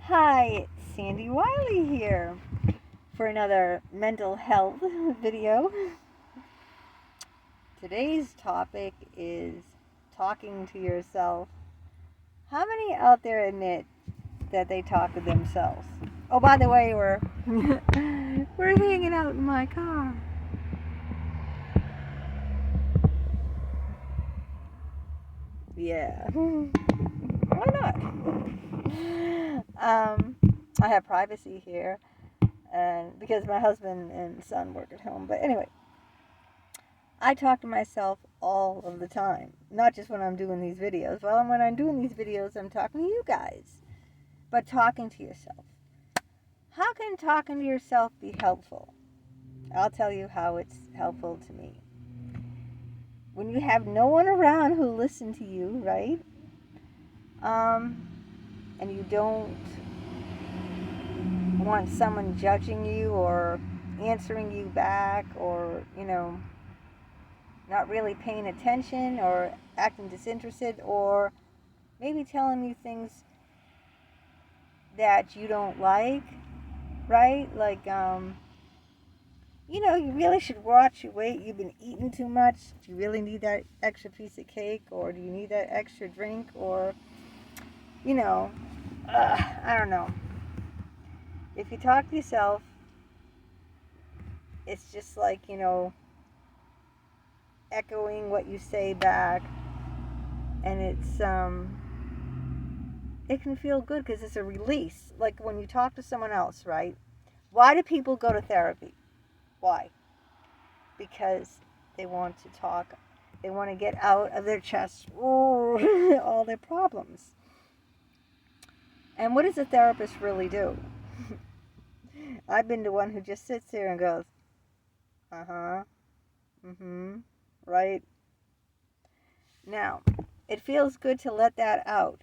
Hi, it's Sandy Wiley here for another mental health video. Today's topic is talking to yourself. How many out there admit that they talk to themselves? Oh, by the way, we're hanging out in my car. Yeah. Why not? I have privacy here, and because my husband and son work at home. But anyway, I talk to myself all of the time, not just when I'm doing these videos. Well, when I'm doing these videos, I'm talking to you guys, but talking to yourself. How can talking to yourself be helpful? I'll tell you how it's helpful to me. When you have no one around who listen to you, right? And you don't want someone judging you or answering you back or, not really paying attention or acting disinterested or maybe telling you things that you don't like, right? Like, you really should watch your weight. You've been eating too much. Do you really need that extra piece of cake? Or do you need that extra drink? Or, I don't know. If you talk to yourself, it's just like, echoing what you say back. And it can feel good because it's a release. Like when you talk to someone else, right? Why do people go to therapy? Why? Because they want to talk. They want to get out of their chest all their problems. And what does a therapist really do? I've been to one who just sits there and goes, uh-huh, mm-hmm, right? Now, it feels good to let that out,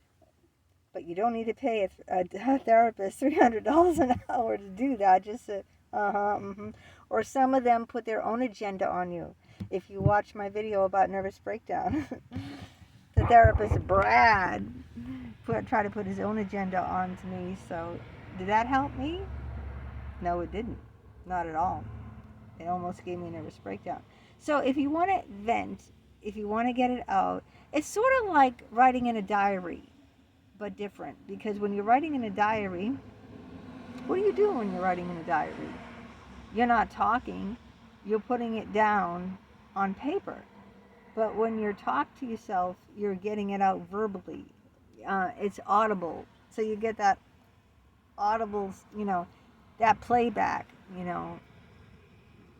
but you don't need to pay a therapist $300 an hour to do that. Just to, uh-huh, mm-hmm. Or some of them put their own agenda on you. If you watch my video about nervous breakdown, the therapist Brad tried to put his own agenda onto me. So did that help me? No, it didn't. Not at all. It almost gave me a nervous breakdown. So if you want to vent, if you want to get it out, it's sort of like writing in a diary, but different. Because when you're writing in a diary, what do you do when you're writing in a diary? You're not talking, you're putting it down on paper. But when you're talking to yourself, you're getting it out verbally. It's audible. So you get that audible, that playback, and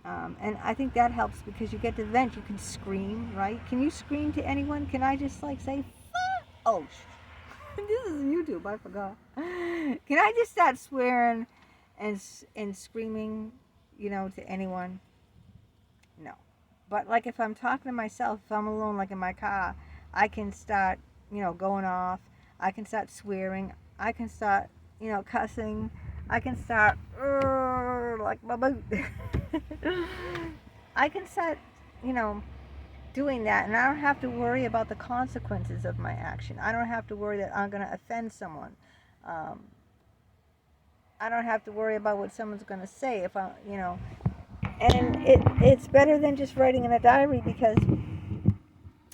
I think that helps because you get to vent. You can scream, right? Can you scream to anyone? Can I just like say, fuck? Oh, this is YouTube. I forgot. Can I just start swearing and screaming, to anyone? No. But like if I'm talking to myself, if I'm alone, like in my car, I can start, going off. I can start swearing. I can start, cussing. I can start like my boot. I can start, you know, doing that, and I don't have to worry about the consequences of my action. I don't have to worry that I'm going to offend someone. Um, I don't have to worry about what someone's going to say if and it's better than just writing in a diary because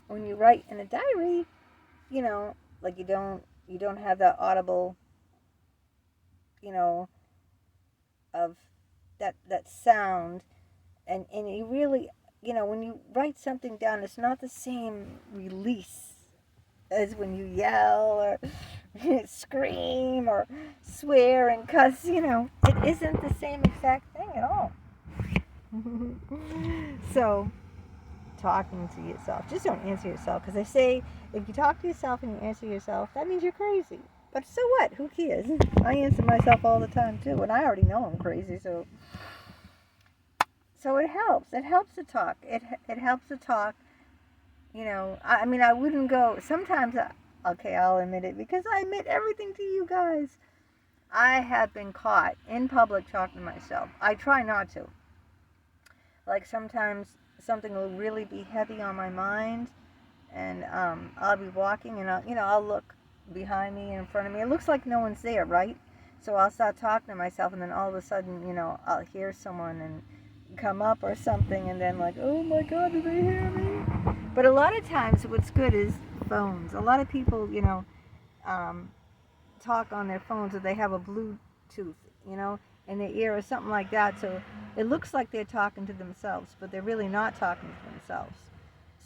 when you write in a diary, like you don't have that audible, you know, of that sound, and you really, when you write something down, it's not the same release as when you yell or scream or swear and cuss. It isn't the same exact thing at all. So talking to yourself, just don't answer yourself, because they say if you talk to yourself and you answer yourself, that means you're crazy. But so what? Who cares? I answer myself all the time too, and I already know I'm crazy. So it helps. It helps to talk. It helps to talk. I mean, I wouldn't go. Sometimes, okay, I'll admit it because I admit everything to you guys. I have been caught in public talking to myself. I try not to. Like sometimes something will really be heavy on my mind, and I'll be walking, and I'll look behind me and in front of me. It looks like no one's there, right? So I'll start talking to myself, and then all of a sudden, I'll hear someone and come up or something, and then like, oh my God, did they hear me? But a lot of times, what's good is phones. A lot of people, um, talk on their phones, or they have a Bluetooth, in their ear or something like that. So it looks like they're talking to themselves, but they're really not talking to themselves.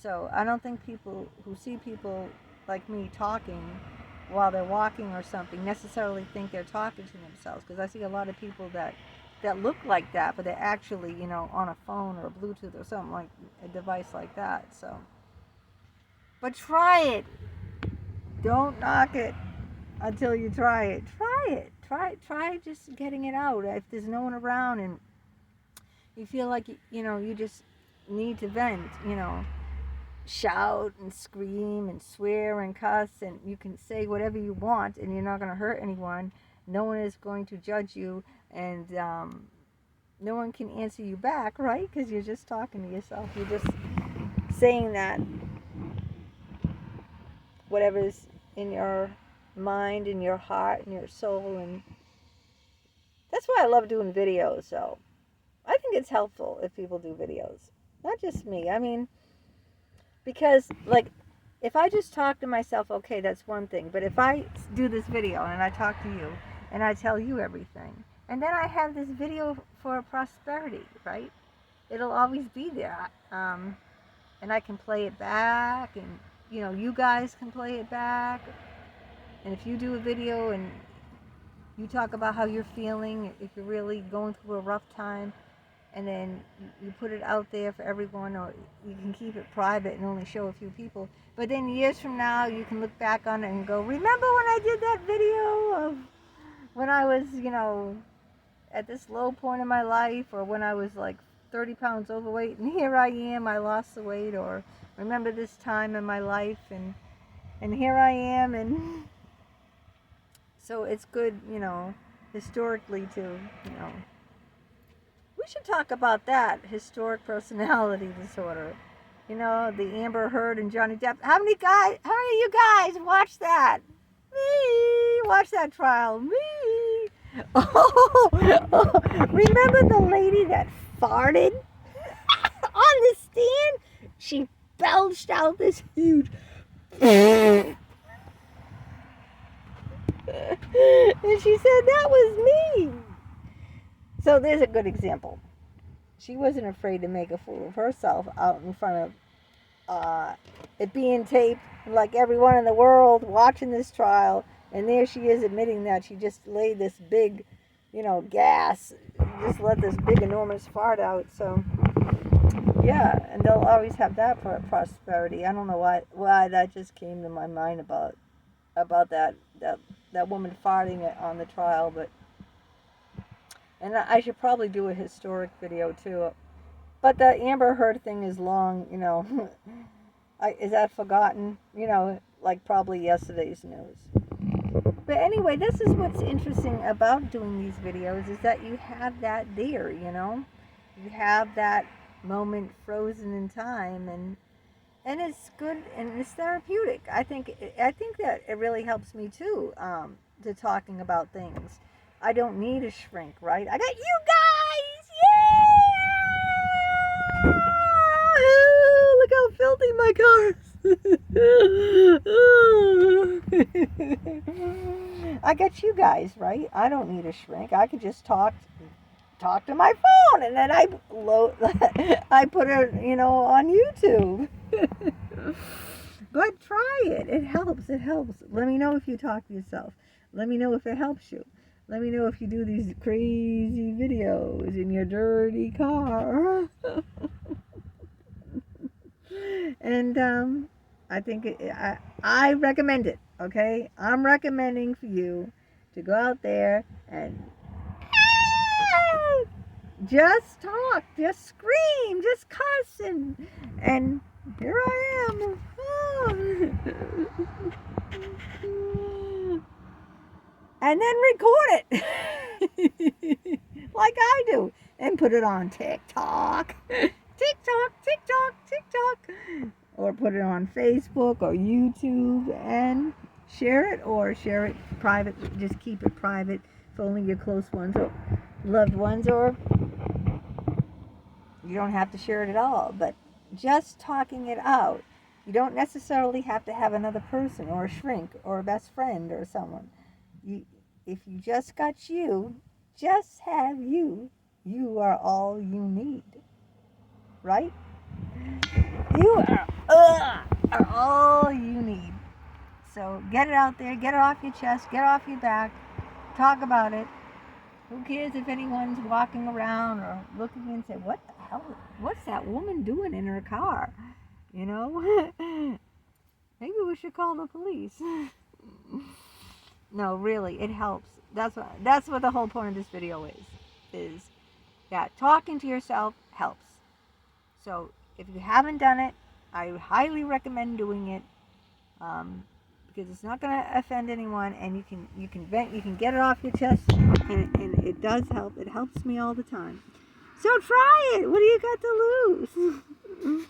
So I don't think people who see people like me talking while they're walking or something necessarily think they're talking to themselves, because I see a lot of people that look like that, but they're actually, on a phone or a Bluetooth or something, like a device like that. So, but try it. Don't knock it until you try it. Try it. Try just getting it out. If there's no one around and you feel like you just need to vent, shout and scream and swear and cuss, and you can say whatever you want, and you're not going to hurt anyone. No one is going to judge you, and no one can answer you back, right? Because you're just talking to yourself. You're just saying that whatever's in your mind and your heart and your soul. And that's why I love doing videos. So I think it's helpful if people do videos, not just me. I mean, because like, if I just talk to myself, okay, that's one thing. But if I do this video and I talk to you and I tell you everything, and then I have this video for prosperity, right? It'll always be there. And I can play it back, and you guys can play it back. And if you do a video and you talk about how you're feeling, if you're really going through a rough time, and then you put it out there for everyone, or you can keep it private and only show a few people. But then years from now, you can look back on it and go, remember when I did that video of when I was, at this low point in my life, or when I was like 30 pounds overweight, and here I am, I lost the weight, or remember this time in my life, and here I am. And so it's good, historically to, we should talk about that, historic personality disorder. The Amber Heard and Johnny Depp. How many of you guys watched that? Me! Watch that trial. Me! Oh, remember the lady that farted on the stand? She belched out this huge and she said, that was me. So there's a good example. She wasn't afraid to make a fool of herself out in front of it being taped, like everyone in the world watching this trial. And there she is admitting that she just laid this big, gas, just let this big enormous fart out. So yeah, and they'll always have that for prosperity. I don't know why that just came to my mind about that woman farting on the trial. But and I should probably do a historic video too. But the Amber Heard thing is long, is that forgotten? Like probably yesterday's news. But anyway, this is what's interesting about doing these videos, is that you have that there, You have that moment frozen in time, and it's good, and it's therapeutic. I think that it really helps me too, to talking about things. I don't need a shrink, right? I got you guys! Yeah! Look how filthy my car is. I got you guys, right? I don't need a shrink. I could just talk to my phone, and then I put it, on YouTube. But try it. It helps. Let me know if you talk to yourself. Let me know if it helps you. Let me know if you do these crazy videos in your dirty car. And I think I recommend it, okay? I'm recommending for you to go out there and just talk, just scream, just cuss, and here I am. And then record it like I do, and put it on TikTok, or put it on Facebook or YouTube and share it, or share it private. Just keep it private. If only your close ones or loved ones, or you don't have to share it at all, but just talking it out. You don't necessarily have to have another person or a shrink or a best friend or someone. If you just got you, just have you, you are all you need. Right? You are all you need. So get it out there, get it off your chest, get it off your back, talk about it. Who cares if anyone's walking around or looking and say, what the hell, what's that woman doing in her car? You know? Maybe we should call the police. No, really, it helps. That's what the whole point of this video is that talking to yourself helps. So if you haven't done it, I highly recommend doing it, because it's not going to offend anyone, and you can vent, you can get it off your chest, and it does help. It helps me all the time. So try it. What do you got to lose?